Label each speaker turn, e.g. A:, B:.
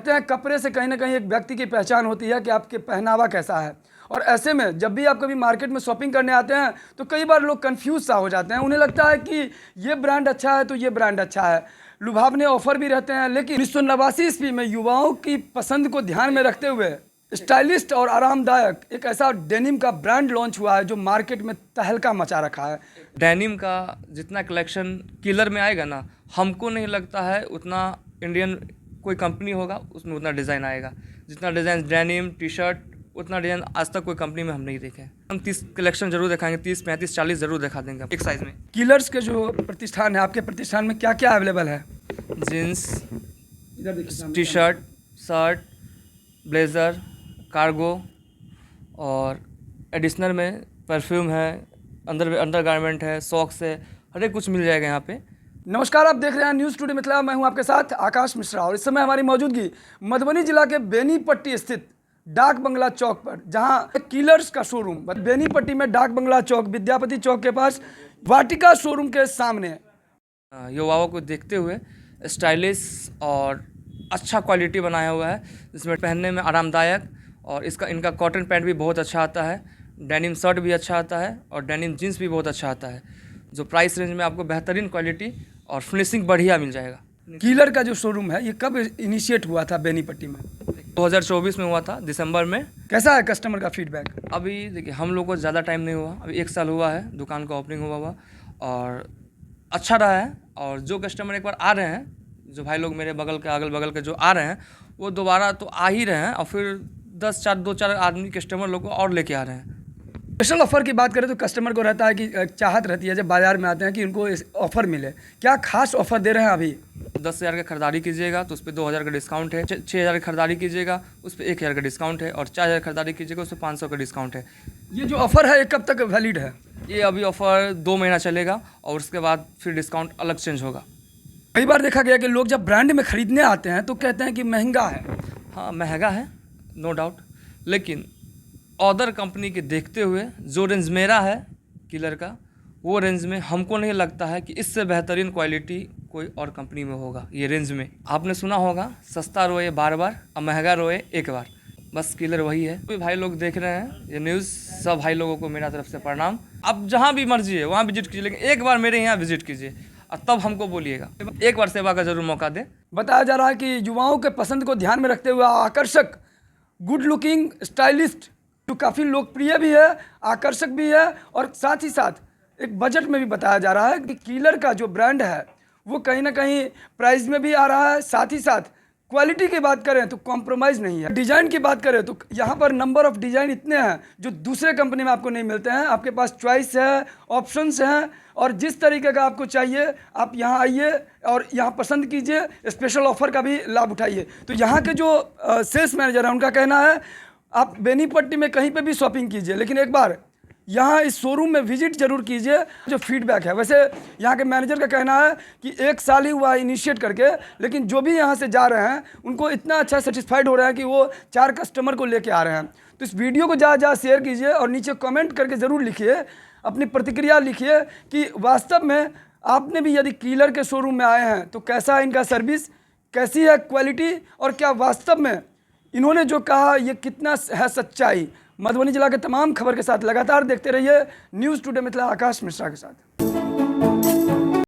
A: कहते हैं कपड़े से कहीं ना कहीं एक व्यक्ति की पहचान होती है कि आपके पहनावा कैसा है। और ऐसे में जब भी आप कभी मार्केट में शॉपिंग करने आते हैं तो कई बार लोग कंफ्यूज सा हो जाते हैं। उन्हें लगता है कि ये ब्रांड अच्छा है तो ये ब्रांड अच्छा है, लुभावने ऑफर भी रहते हैं। लेकिन 1989 ईस्वी में युवाओं की पसंद को ध्यान में रखते हुए स्टाइलिस्ट और आरामदायक एक ऐसा डेनिम का ब्रांड लॉन्च हुआ है जो मार्केट में तहलका मचा रखा है।
B: डेनिम का जितना कलेक्शन किलर में आएगा ना, हमको नहीं लगता है उतना इंडियन कोई कंपनी होगा उसमें उतना डिज़ाइन आएगा। जितना डिज़ाइन डेनिम टी शर्ट उतना डिज़ाइन आज तक कोई कंपनी में हम नहीं देखे। हम 30 कलेक्शन जरूर दिखाएंगे, 30 35 40 जरूर दिखा देंगे एक साइज़ में।
A: किलर्स के जो प्रतिष्ठान है, आपके प्रतिष्ठान में क्या क्या अवेलेबल है?
B: जीन्स,
A: इधर देखिए,
B: T shirt, shirt, blazer, cargo और एडिशनल में परफ्यूम है, अंडर गारमेंट है, सॉक्स है, हर एक कुछ मिल जाएगा यहाँ पे।
A: नमस्कार, आप देख रहे हैं न्यूज़ टुडे मिथिला। मैं हूं आपके साथ आकाश मिश्रा और इस समय हमारी मौजूदगी मधुबनी जिला के बेनीपट्टी स्थित डाक बंगला चौक पर, जहां किलर्स का शोरूम बेनीपट्टी में डाक बंगला चौक, विद्यापति चौक के पास वाटिका शोरूम के सामने
B: युवाओं को देखते हुए स्टाइलिश और अच्छा क्वालिटी बनाया हुआ है, जिसमें पहनने में आरामदायक और इनका कॉटन पैंट भी बहुत अच्छा आता है, डेनिम शर्ट भी अच्छा आता है और डेनिम जीन्स भी बहुत अच्छा आता है। जो प्राइस रेंज में आपको बेहतरीन क्वालिटी और फिनिशिंग बढ़िया मिल जाएगा।
A: किलर का जो शोरूम है ये कब इनिशिएट हुआ था बेनीपट्टी में?
B: 2024 में हुआ था, दिसंबर में।
A: कैसा है कस्टमर का फीडबैक?
B: अभी देखिए, हम लोग को ज़्यादा टाइम नहीं हुआ, अभी 1 साल हुआ है दुकान का ओपनिंग हुआ और अच्छा रहा है। और जो कस्टमर एक बार आ रहे हैं, जो भाई लोग मेरे बगल के अगल बगल के जो आ रहे हैं, वो दोबारा तो आ ही रहे हैं और फिर 2-4 आदमी कस्टमर लोग को और लेके आ रहे हैं।
A: स्पेशल ऑफर की बात करें तो कस्टमर को रहता है कि चाहत रहती है जब बाजार में आते हैं कि उनको ऑफर मिले। क्या खास ऑफर दे रहे हैं अभी?
B: 10,000 की खरीदारी कीजिएगा तो उस पर 2,000 का डिस्काउंट है। 6,000 की खरीदारी कीजिएगा उस पर 1,000 का डिस्काउंट है और 4,000 खरीदारी कीजिएगा उस पर 500 का डिस्काउंट है।
A: ये जो ऑफर है ये कब तक वैलिड है?
B: ये अभी ऑफर 2 महीना चलेगा और उसके बाद फिर डिस्काउंट अलग चेंज होगा।
A: कई बार देखा गया कि लोग जब ब्रांड में खरीदने आते हैं तो कहते हैं कि महंगा है।
B: हाँ, महंगा है, नो डाउट, लेकिन अदर कंपनी के देखते हुए जो रेंज मेरा है किलर का, वो रेंज में हमको नहीं लगता है कि इससे बेहतरीन क्वालिटी कोई और कंपनी में होगा। ये रेंज में आपने सुना होगा, सस्ता रोए बार बार और महंगा रोए एक बार, बस किलर वही है। कोई भाई लोग देख रहे हैं ये न्यूज़, सब भाई लोगों को मेरा तरफ से प्रणाम। अब जहाँ भी मर्जी है वहाँ विजिट कीजिए, लेकिन एक बार मेरे यहाँ विजिट कीजिए और तब हमको बोलिएगा। एक बार सेवा का जरूर मौका दें।
A: बताया जा रहा है कि युवाओं के पसंद को ध्यान में रखते हुए आकर्षक, गुड लुकिंग, स्टाइलिस्ट जो काफ़ी लोकप्रिय भी है, आकर्षक भी है और साथ ही साथ एक बजट में भी बताया जा रहा है कि किलर का जो ब्रांड है वो कहीं ना कहीं प्राइस में भी आ रहा है। साथ ही साथ क्वालिटी की बात करें तो कॉम्प्रोमाइज़ नहीं है। डिज़ाइन की बात करें तो यहाँ पर नंबर ऑफ़ डिज़ाइन इतने हैं जो दूसरे कंपनी में आपको नहीं मिलते हैं। आपके पास चॉइस है, ऑप्शंस हैं और जिस तरीके का आपको चाहिए आप यहाँ आइए और यहाँ पसंद कीजिए। स्पेशल ऑफ़र का भी लाभ उठाइए। तो यहाँ के जो सेल्स मैनेजर हैं उनका कहना है आप बेनीपट्टी में कहीं पे भी शॉपिंग कीजिए, लेकिन एक बार यहाँ इस शोरूम में विजिट जरूर कीजिए। जो फीडबैक है, वैसे यहाँ के मैनेजर का कहना है कि 1 साल ही हुआ इनिशिएट करके, लेकिन जो भी यहाँ से जा रहे हैं उनको इतना अच्छा सेटिस्फाइड हो रहा है कि वो 4 कस्टमर को लेके आ रहे हैं। तो इस वीडियो को ज़्यादा शेयर कीजिए और नीचे कमेंट करके ज़रूर लिखिए, अपनी प्रतिक्रिया लिखिए कि वास्तव में आपने भी यदि किलर के शोरूम में आए हैं तो कैसा है इनका सर्विस, कैसी है क्वालिटी और क्या वास्तव में इन्होंने जो कहा ये कितना है सच्चाई। मधुबनी जिला के तमाम खबर के साथ लगातार देखते रहिए न्यूज़ टुडे मिथिला, आकाश मिश्रा के साथ।